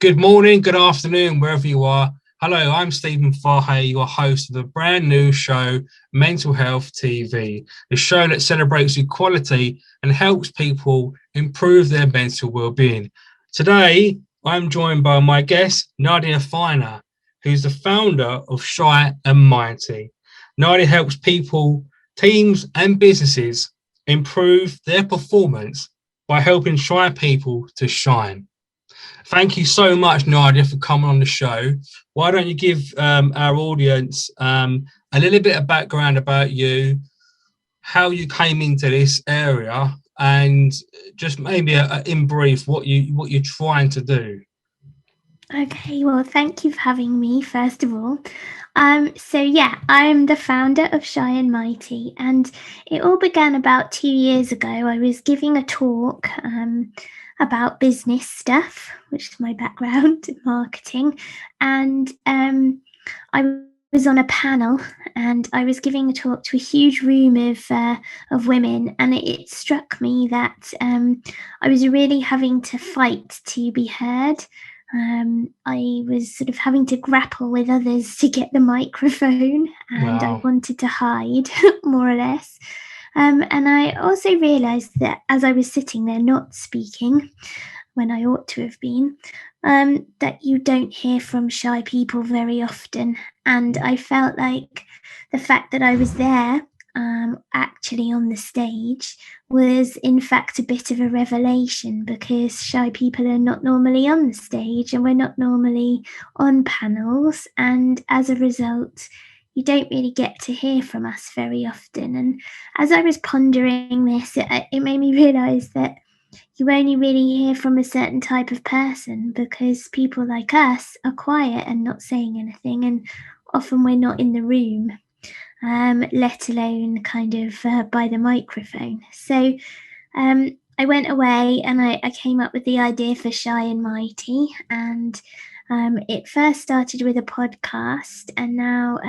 Good morning, good afternoon, wherever you are. Hello, I'm Stephen Farhay, your host of the brand new show, Mental Health TV, the show that celebrates equality and helps people improve their mental well-being. Today, I'm joined by my guest, Nadia, who's the founder of Shy and Mighty. Nadia helps people, teams, and businesses improve their performance by helping shy people to shine. Thank you so much, Nadia, for coming on the show. Why don't you give our audience a little bit of background about you, how you came into this area, and just maybe in brief what you're trying to do. Okay, well, thank you for having me, first of all. I'm the founder of Shy and Mighty, and it all began about 2 years ago. I was giving a talk about business stuff, which is my background, marketing, and I was on a panel, and I was giving a talk to a huge room of women, and it struck me that I was really having to fight to be heard. I was sort of having to grapple with others to get the microphone, and I wanted to hide, more or less. And I also realised that as I was sitting there not speaking, when I ought to have been, that you don't hear from shy people very often. And I felt like the fact that I was there, actually on the stage, was in fact a bit of a revelation, because shy people are not normally on the stage and we're not normally on panels, and as a result you don't really get to hear from us very often. And as I was pondering this, it made me realise that you only really hear from a certain type of person, because people like us are quiet and not saying anything, and often we're not in the room, let alone kind of by the microphone. So I went away and I came up with the idea for Shy and Mighty, and it first started with a podcast, and now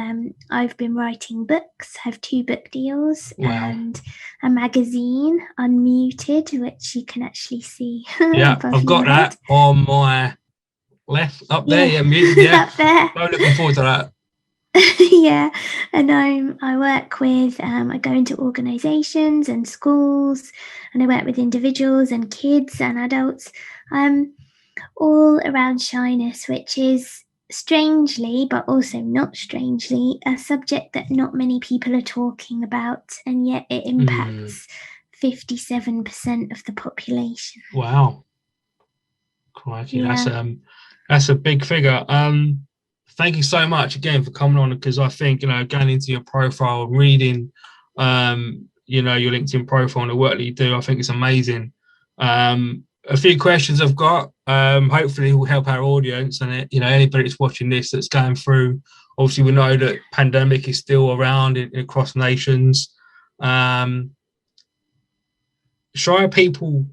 I've been writing books, have 2 book deals, and a magazine, Unmuted, which you can actually see. Yeah, I've got that on my left up there. Yeah, muted. Yeah, up there. I'm looking forward to that. Yeah, and I work with, I go into organisations and schools, and I work with individuals and kids and adults, all around shyness, which is strangely, but also not strangely, a subject that not many people are talking about, and yet it impacts 57% of the population. Wow, crikey, that's a big figure. Thank you so much again for coming on, because I think, going into your profile, reading, your LinkedIn profile and the work that you do, I think it's amazing. A few questions I've got, hopefully will help our audience, and anybody that's watching this that's going through. Obviously, we know that pandemic is still around across nations. Shy people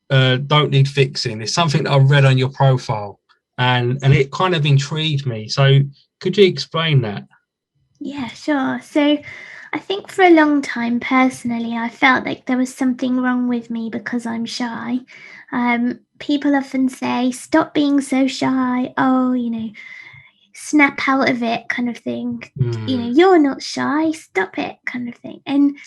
don't need fixing. It's something that I've read on your profile, and it kind of intrigued me. So could you explain that? Yeah, sure. So I think for a long time, personally, I felt like there was something wrong with me because I'm shy. People often say, stop being so shy. Oh, snap out of it, kind of thing. You're not shy, stop it, kind of thing. And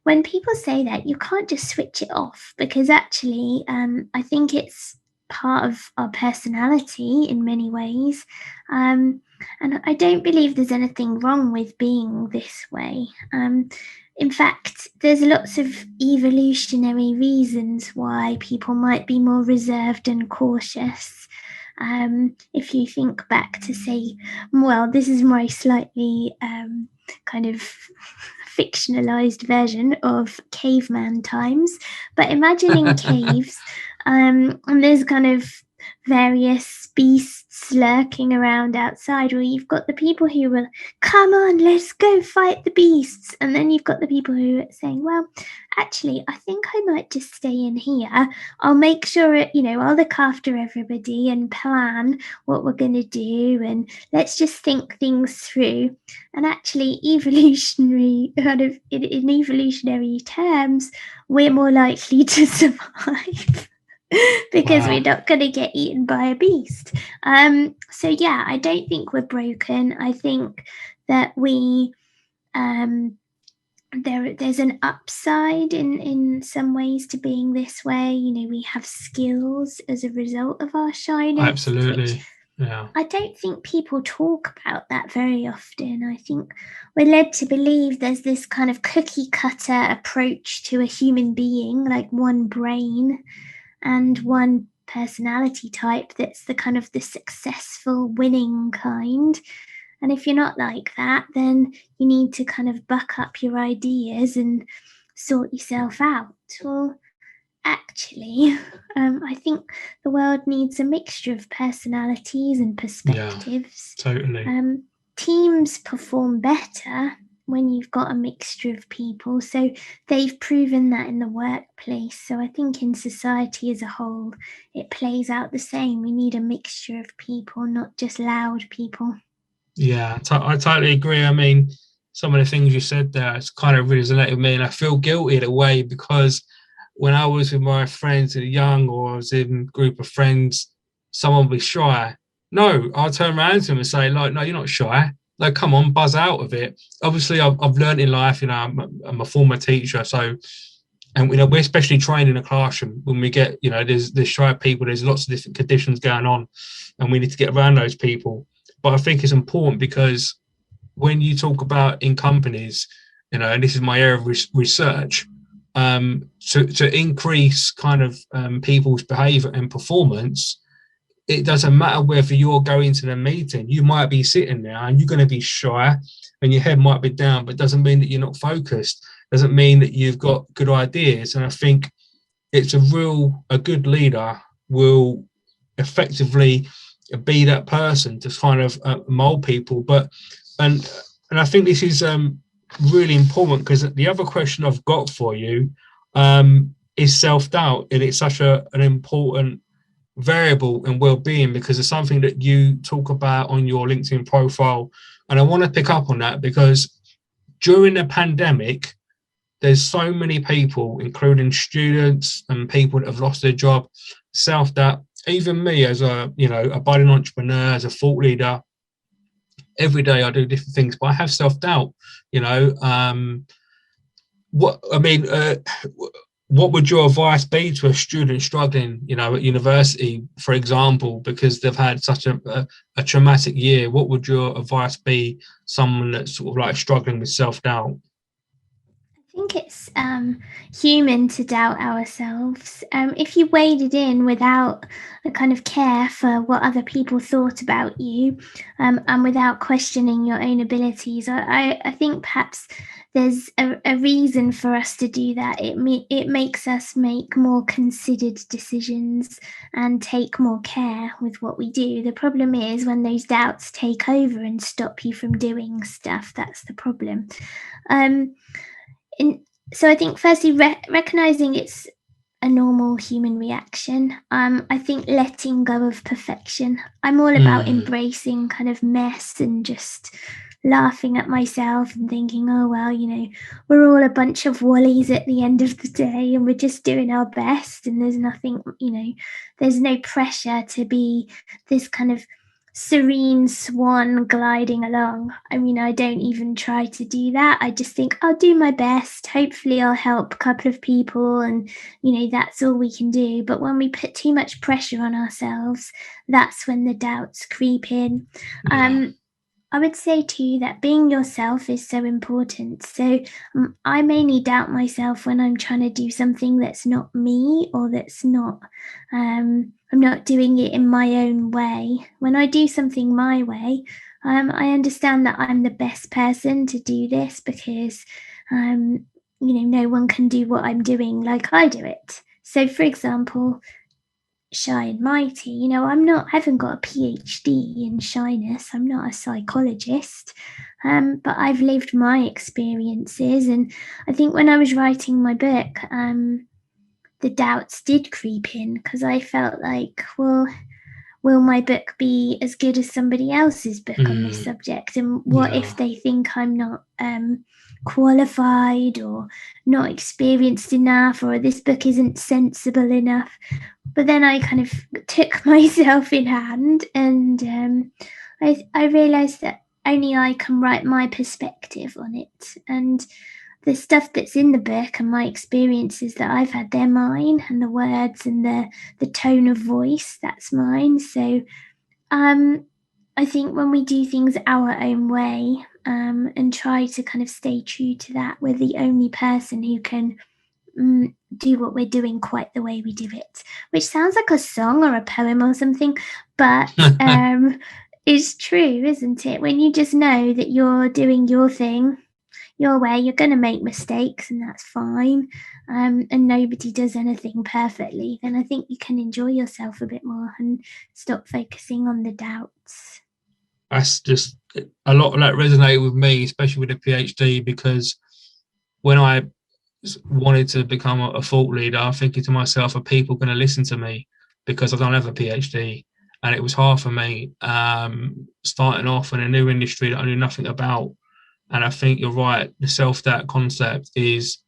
when people say that, you can't just switch it off, because actually, I think it's part of our personality in many ways. And I don't believe there's anything wrong with being this way. In fact, there's lots of evolutionary reasons why people might be more reserved and cautious. If you think back to, say, well, this is my slightly kind of fictionalized version of caveman times, but imagine in caves, and there's kind of various beasts lurking around outside, where you've got the people who will, come on, let's go fight the beasts, and then you've got the people who are saying, well, actually, I think I might just stay in here. I'll make sure I'll look after everybody and plan what we're going to do, and let's just think things through. And actually, evolutionary in evolutionary terms, we're more likely to survive. because Wow. we're not going to get eaten by a beast. So yeah, I don't think we're broken. I think that we there's an upside in some ways to being this way. You know, we have skills as a result of our shyness, which Absolutely. Yeah. I don't think people talk about that very often. I think we're led to believe there's this kind of cookie cutter approach to a human being, like one brain and one personality type that's the kind of the successful winning kind. And if you're not like that, then you need to kind of buck up your ideas and sort yourself out. Well, actually, I think the world needs a mixture of personalities and Yeah. perspectives. Totally. Teams perform better when you've got a mixture of people. So they've proven that in the workplace. So I think in society as a whole, it plays out the same. We need a mixture of people, not just loud people. Yeah, I totally agree. I mean, some of the things you said there, it's kind of resonated with me, and I feel guilty in a way because when I was with my friends who were young, or I was in a group of friends, someone would be shy. No, I'll turn around to them and say, like, no, you're not shy. Like, come on, buzz out of it. Obviously, I've learned in life, you know, I'm a former teacher, so, and you know, we're especially trained in a classroom when we get, you know, there's shy people, there's lots of different conditions going on, and we need to get around those people. But I think it's important because when you talk about in companies, you know, and this is my area of research, to increase kind of people's behavior and performance, it doesn't matter whether you're going to the meeting. You might be sitting there and you're going to be shy and your head might be down, but doesn't mean that you're not focused. Doesn't mean that you've got good ideas. And I think it's a good leader will effectively be that person to kind of mold people. And I think this is really important because the other question I've got for you is self-doubt, and it's such an important variable in well-being because it's something that you talk about on your LinkedIn profile, and I want to pick up on that because during the pandemic there's so many people, including students and people that have lost their job, self-doubt. Even me as a, you know, a budding entrepreneur, as a thought leader, every day I do different things, but I have self-doubt, you know. What I mean, what would your advice be to a student struggling, you know, at university, for example, because they've had such a traumatic year? What would your advice be, someone that's sort of like struggling with self-doubt? I think it's human to doubt ourselves. If you waded in without a kind of care for what other people thought about you, and without questioning your own abilities, I think perhaps there's a reason for us to do that. It makes us make more considered decisions and take more care with what we do. The problem is when those doubts take over and stop you from doing stuff. That's the problem. Um, in, so I think firstly recognizing it's a normal human reaction. I think letting go of perfection. I'm all about embracing kind of mess and just laughing at myself and thinking, oh well, you know, we're all a bunch of wallies at the end of the day and we're just doing our best and there's nothing, you know, there's no pressure to be this kind of serene swan gliding along. I mean, I don't even try to do that. I just think I'll do my best. Hopefully I'll help a couple of people and, you know, that's all we can do. But when we put too much pressure on ourselves, that's when the doubts creep in. Yeah. I would say to you that being yourself is so important. So I mainly doubt myself when I'm trying to do something that's not me or that's not, I'm not doing it in my own way. When I do something my way, I understand that I'm the best person to do this because, you know, no one can do what I'm doing like I do it. So, for example, shy and mighty. You know, I haven't got a PhD in shyness. I'm not a psychologist, but I've lived my experiences. And I think when I was writing my book, the doubts did creep in because I felt like, well, will my book be as good as somebody else's book on this subject? And what Yeah. if they think I'm not qualified or not experienced enough, or this book isn't sensible enough? but then I kind of took myself in hand, and I realised that only I can write my perspective on it, and the stuff that's in the book and my experiences that I've had, they're mine, and the words and the tone of voice, that's mine. So I think when we do things our own way, and try to kind of stay true to that, we're the only person who can do what we're doing quite the way we do it, which sounds like a song or a poem or something, but it's true, isn't it? When you just know that you're doing your thing your way, you're going to make mistakes, and that's fine, and nobody does anything perfectly, then I think you can enjoy yourself a bit more and stop focusing on the doubts. That's just a lot of that resonated with me, especially with the PhD, because when I wanted to become a thought leader, I'm thinking to myself, are people going to listen to me because I don't have a PhD? And it was hard for me starting off in a new industry that I knew nothing about. And I think you're right. The self-doubt concept is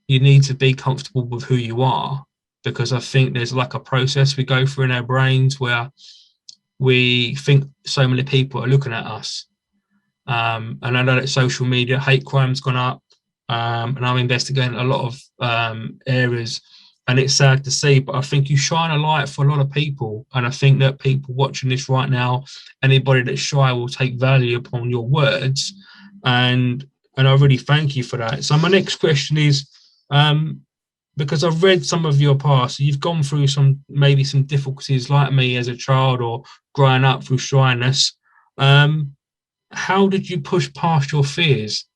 you need to be comfortable with who you are, because I think there's like a process we go through in our brains where we think so many people are looking at us. And I know that social media hate crime's gone up, and I'm investigating a lot of areas, and it's sad to see, but I think you shine a light for a lot of people, and I think that people watching this right now, anybody that's shy will take value upon your words, and I really thank you for that. So my next question is, because I've read some of your past, you've gone through maybe some difficulties like me as a child or growing up through shyness. How did you push past your fears?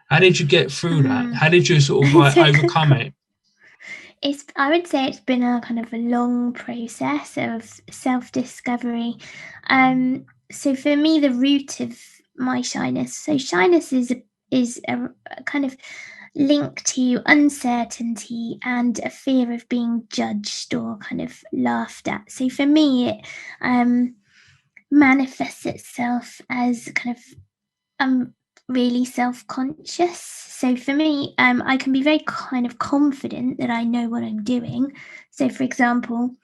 How did you get through that? How did you sort of like overcome it? I would say it's been a kind of a long process of self-discovery. So for me, the root of my shyness. So shyness is a kind of link to uncertainty and a fear of being judged or kind of laughed at. So for me, it manifests itself as kind of really self-conscious. So for me, I can be very kind of confident that I know what I'm doing. So for example,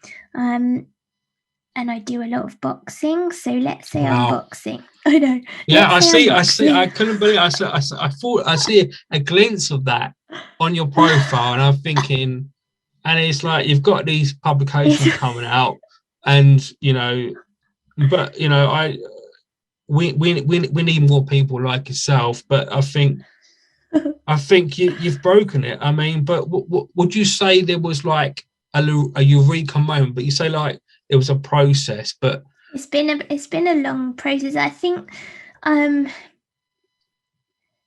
and I do a lot of boxing. So let's say I'm boxing. I know. Yeah, I see. I I couldn't believe. I thought I see a glimpse of that on your profile, and I'm thinking, and it's like you've got these publications coming out, and but we need more people like yourself. But I think you've broken it. I mean, but would you say there was like a eureka moment? But you say like it was a process, but it's been a long process. I think.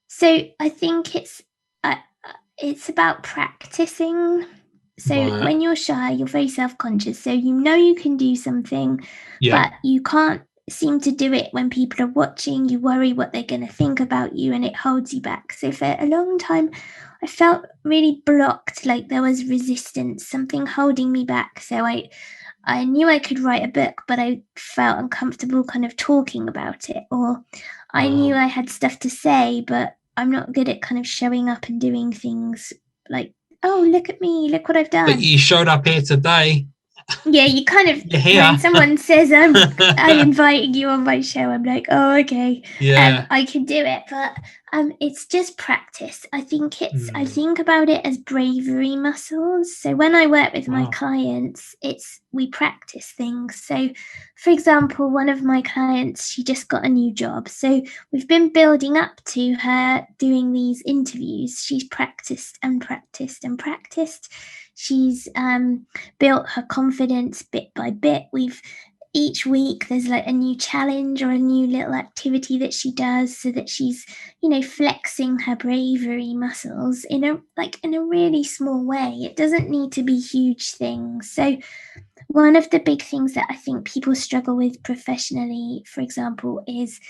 So I think it's about practicing. So right. when you're shy, you're very self-conscious. So you know you can do something, but you can't seem to do it when people are watching. You worry what they're going to think about you, and it holds you back. So for a long time, I felt really blocked, like there was resistance, something holding me back. So I knew I could write a book, but I felt uncomfortable kind of talking about it. Or I knew I had stuff to say, but I'm not good at kind of showing up and doing things like, oh, look at me, look what I've done. But you showed up here today. Yeah, you kind of, when someone says I'm inviting you on my show, I'm like, oh, okay. Yeah. I can do it. But it's just practice. I think I think about it as bravery muscles. So when I work with my clients, we practice things. So for example, one of my clients, she just got a new job. So we've been building up to her doing these interviews. She's practiced and practiced and practiced. She's built her confidence bit by bit. Each week there's like a new challenge or a new little activity that she does, so that she's flexing her bravery muscles in a really small way. It doesn't need to be huge things. So one of the big things that I think people struggle with professionally, for example, is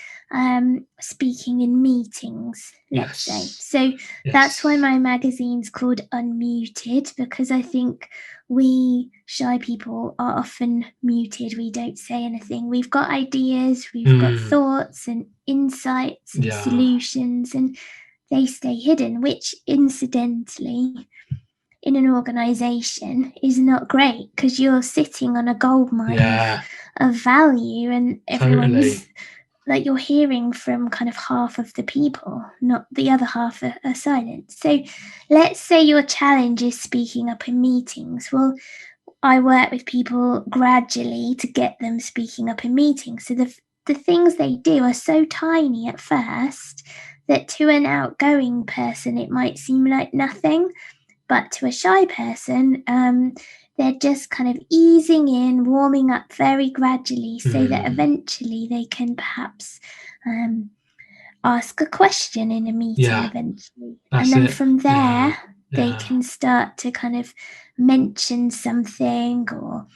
speaking in meetings, let's say. So that's why my magazine's called Unmuted, because I think we shy people are often muted. We don't say anything. We've got ideas, we've got thoughts and insights and solutions, and they stay hidden, which incidentally in an organization is not great, because you're sitting on a gold mine of value, and everyone's like, you're hearing from kind of half of the people, not the other half are silent. So let's say your challenge is speaking up in meetings. Well, I work with people gradually to get them speaking up in meetings. So the things they do are so tiny at first that to an outgoing person it might seem like nothing, but to a shy person, they're just kind of easing in, warming up very gradually, so that eventually they can perhaps ask a question in a meeting eventually. And then from there, they can start to kind of mention something, or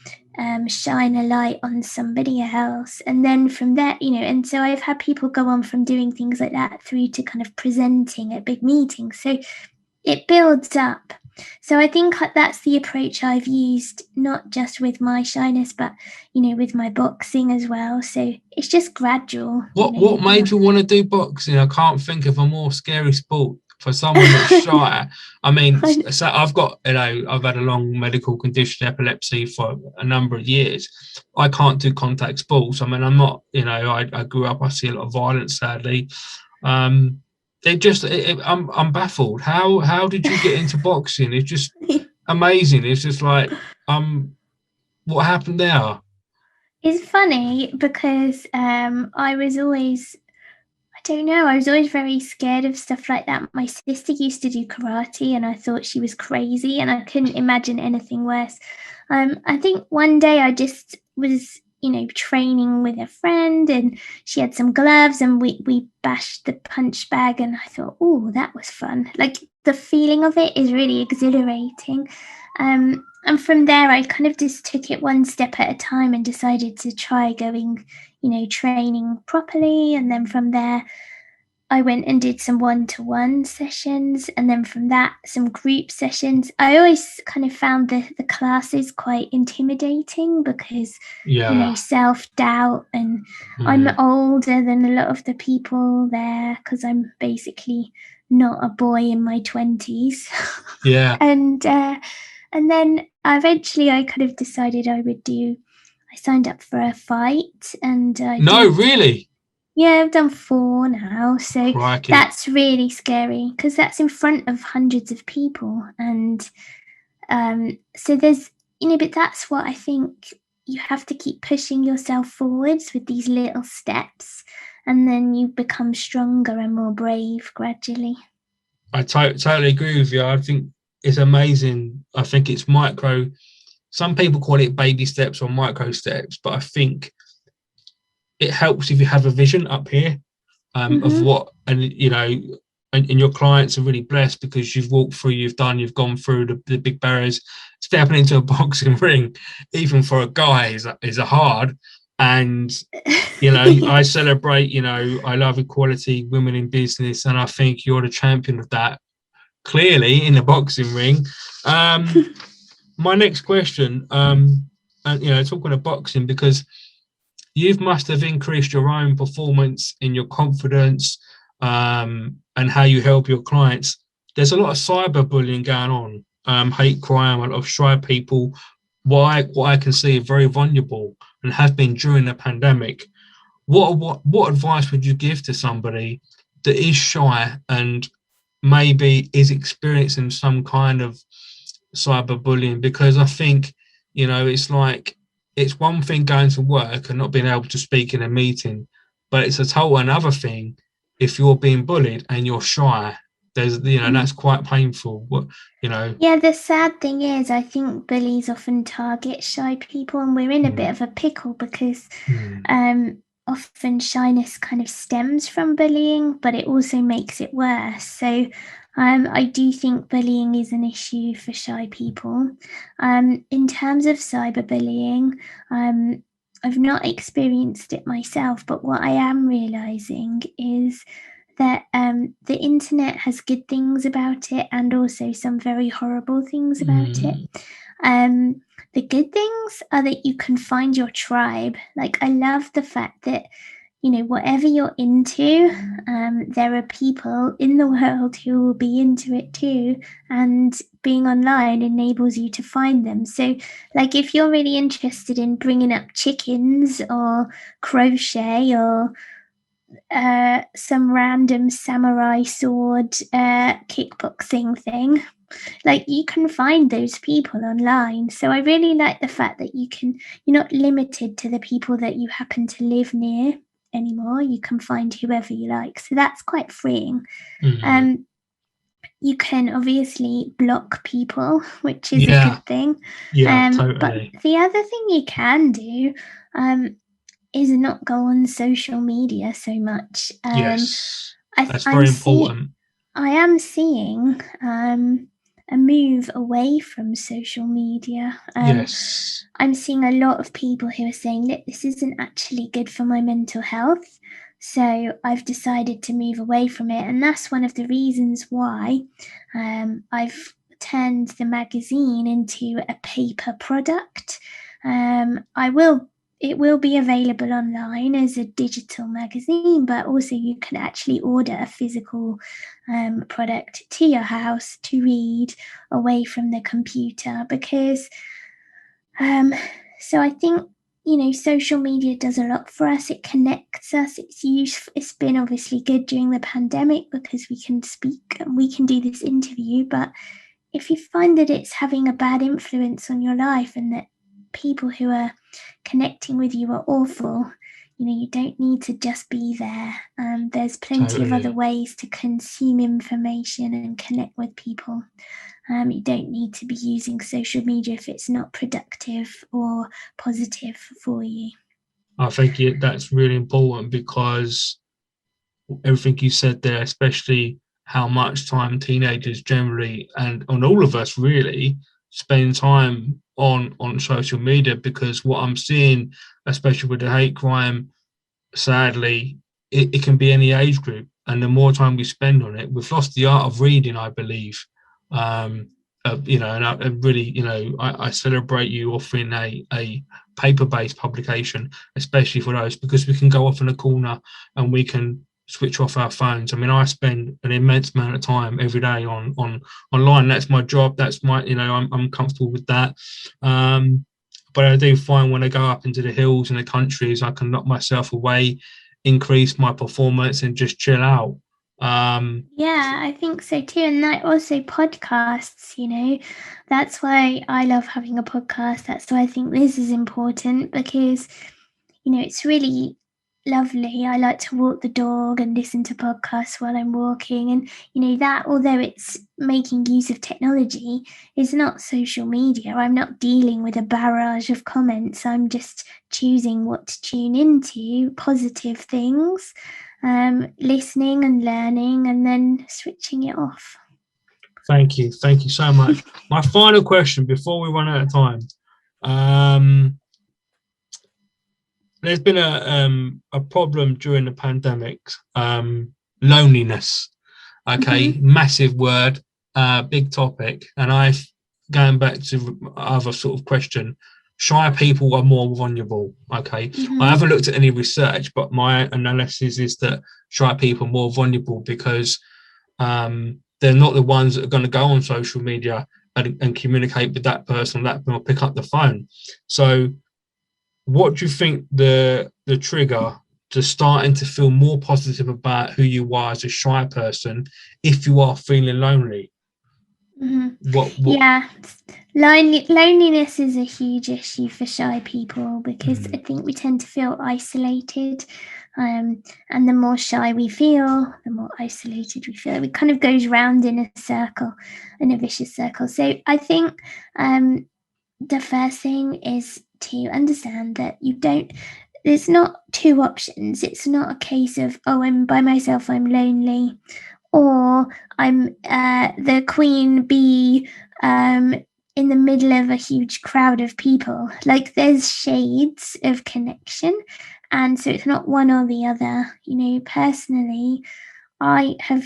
shine a light on somebody else. And then from there, and so I've had people go on from doing things like that through to kind of presenting at big meetings. So it builds up. So I think that's the approach I've used, not just with my shyness, but, with my boxing as well. So it's just gradual. What made you want to do boxing? I can't think of a more scary sport for someone that's shy. I mean, so I've got, I've had a long medical condition, epilepsy, for a number of years. I can't do contact sports. I mean, I'm not, I grew up, I see a lot of violence, sadly. I'm baffled. How did you get into boxing? It's just amazing. It's just like, what happened there? It's funny because I was always very scared of stuff like that. My sister used to do karate, and I thought she was crazy, and I couldn't imagine anything worse. I think one day I just was, training with a friend, and she had some gloves, and we bashed the punch bag, and I thought, oh, that was fun. Like, the feeling of it is really exhilarating. And from there, I kind of just took it one step at a time and decided to try going, training properly. And then from there, I went and did some one-to-one sessions, and then from that, some group sessions. I always kind of found the classes quite intimidating because, self-doubt, and I'm older than a lot of the people there because I'm basically not a boy in my 20s. Yeah. And then eventually I kind of decided I signed up for a fight, and really? Yeah, I've done 4 now, so Crikey. That's really scary because that's in front of hundreds of people, and so there's, but that's what I think, you have to keep pushing yourself forwards with these little steps, and then you become stronger and more brave gradually. I totally agree with you. I think it's amazing. I think it's micro. Some people call it baby steps or micro steps, but I think it helps if you have a vision up here of what, and and your clients are really blessed because you've walked through, you've gone through the big barriers. Stepping into a boxing ring, even for a guy, is a hard. And I celebrate. I love equality, women in business, and I think you're the champion of that. Clearly, in the boxing ring. My next question, and talking of boxing, because you must have increased your own performance in your confidence, and how you help your clients. There's a lot of cyberbullying going on, hate crime, a lot of shy people. What I can see are very vulnerable and have been during the pandemic. What advice would you give to somebody that is shy and maybe is experiencing some kind of cyberbullying? Because I think, it's like, it's one thing going to work and not being able to speak in a meeting, but it's a total another thing if you're being bullied and you're shy. There's, that's quite painful. Yeah, the sad thing is, I think bullies often target shy people, and we're in a bit of a pickle because often shyness kind of stems from bullying, but it also makes it worse. So I do think bullying is an issue for shy people. In terms of cyberbullying, I've not experienced it myself, but what I am realizing is that the internet has good things about it and also some very horrible things about it. The good things are that you can find your tribe. Like, I love the fact that, whatever you're into, there are people in the world who will be into it too. And being online enables you to find them. So like if you're really interested in bringing up chickens or crochet or some random samurai sword kickboxing thing, like you can find those people online. So I really like the fact that you're not limited to the people that you happen to live near anymore. You can find whoever you like. So that's quite freeing. You can obviously block people, which is a good thing. Yeah, But totally. the other thing you can do is not go on social media so much. Yes, that's I'm very important. I am seeing a move away from social media. Yes, I'm seeing a lot of people who are saying that this isn't actually good for my mental health. So I've decided to move away from it. And that's one of the reasons why I've turned the magazine into a paper product. It will be available online as a digital magazine, but also you can actually order a physical product to your house to read away from the computer. Because so I think, social media does a lot for us. It connects us. It's useful. It's been obviously good during the pandemic because we can speak and we can do this interview. But if you find that it's having a bad influence on your life and that people who are connecting with you are awful, you don't need to just be there. There's plenty of other ways to consume information and connect with people. You don't need to be using social media if it's not productive or positive for you. I think that's really important because everything you said there, especially how much time teenagers generally and on all of us really spend time on social media, because what I'm seeing, especially with the hate crime, sadly, it can be any age group, and the more time we spend on it, we've lost the art of reading, I believe. And I really, I celebrate you offering a paper-based publication, especially for those, because we can go off in a corner and we can switch off our phones. I mean, I spend an immense amount of time every day on online. That's my job. That's my, I'm comfortable with that. But I do find when I go up into the hills and the countries, I can knock myself away, increase my performance, and just chill out. Yeah, I think so too. And that also podcasts, that's why I love having a podcast. That's why I think this is important because, it's really lovely. I like to walk the dog and listen to podcasts while I'm walking. And, that, although it's making use of technology, is not social media. I'm not dealing with a barrage of comments. I'm just choosing what to tune into, positive things, listening and learning, and then switching it off. Thank you so much. My final question before we run out of time. There's been a problem during the pandemic, loneliness. Okay, massive word, big topic, and going back to other sort of question. Shy people are more vulnerable. Okay, I haven't looked at any research, but my analysis is that shy people are more vulnerable because they're not the ones that are going to go on social media and communicate with that person or pick up the phone. So what do you think the trigger to starting to feel more positive about who you are as a shy person if you are feeling lonely? What Yeah, loneliness is a huge issue for shy people because I think we tend to feel isolated, and the more shy we feel, the more isolated we feel. It kind of goes round in a circle, in a vicious circle. So I think the first thing is to understand that there's not two options. It's not a case of, oh, I'm by myself, I'm lonely, or I'm the queen bee in the middle of a huge crowd of people. Like there's shades of connection, and so it's not one or the other. Personally, I have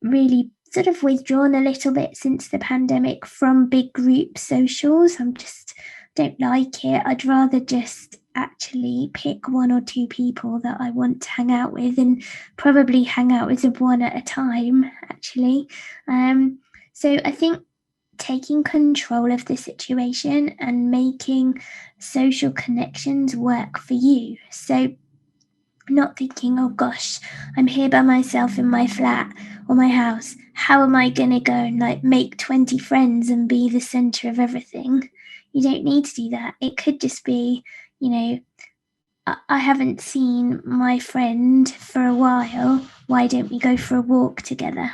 really sort of withdrawn a little bit since the pandemic from big group socials. I'm just don't like it. I'd rather just actually pick one or two people that I want to hang out with and probably hang out with one at a time, actually. So I think taking control of the situation and making social connections work for you. So not thinking, oh gosh, I'm here by myself in my flat or my house. How am I going to go and like make 20 friends and be the center of everything? You don't need to do that. It could just be, you know, I haven't seen my friend for a while. Why don't we go for a walk together?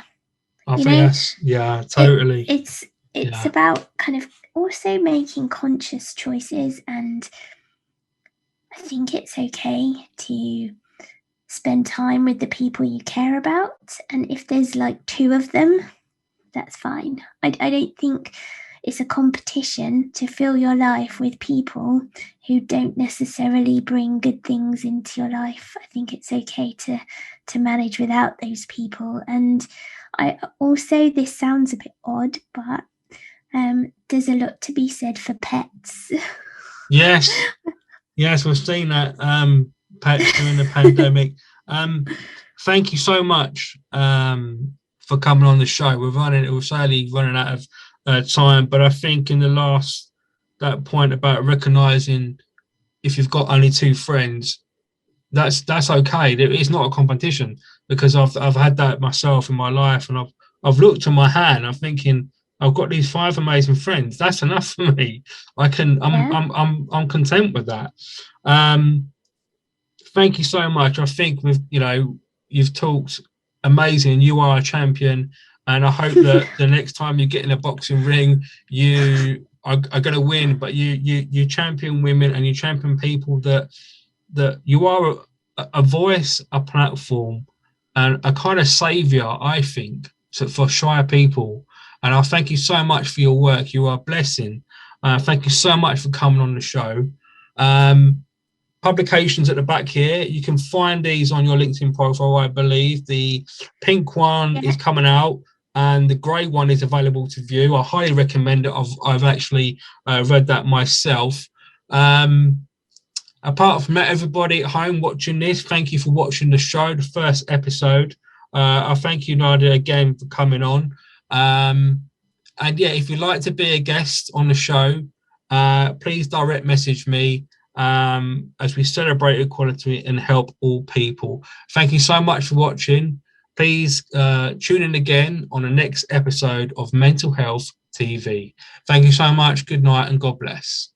I You think know, that's, yeah, totally. it's Yeah. about kind of also making conscious choices, and I think it's okay to spend time with the people you care about. And if there's like two of them, that's fine. I don't think it's a competition to fill your life with people who don't necessarily bring good things into your life. I think it's okay to manage without those people. And I also, this sounds a bit odd, but there's a lot to be said for pets. Yes. Yes, we've seen that, pets during the pandemic. Thank you so much, for coming on the show. We're sadly running out of time, but I think in the last, that point about recognizing if you've got only two friends, that's okay. It's not a competition, because I've had that myself in my life, and I've looked at my hand. I'm thinking, I've got these five amazing friends. That's enough for me. I can. I'm Yeah. I'm content with that. Um, Thank you so much. I think you've talked amazing. You are a champion, and I hope that the next time you get in a boxing ring, you are going to win. But you champion women, and you champion people, that you are a voice, a platform, and a kind of savior, I think, for shy people. And I thank you so much for your work. You are a blessing. Thank you so much for coming on the show. Um, Publications at the back here. You can find these on your LinkedIn profile, I believe. The pink one Yeah. is coming out, and the grey one is available to view. I highly recommend it. I've actually read that myself. Apart from that, everybody at home watching this, thank you for watching the show, the first episode. I thank you, Nadia, again for coming on. And yeah, if you'd like to be a guest on the show, please direct message me, as we celebrate equality and help all people. Thank you so much for watching. Please tune in again on the next episode of Mental Health TV. Thank you so much. Good night and God bless.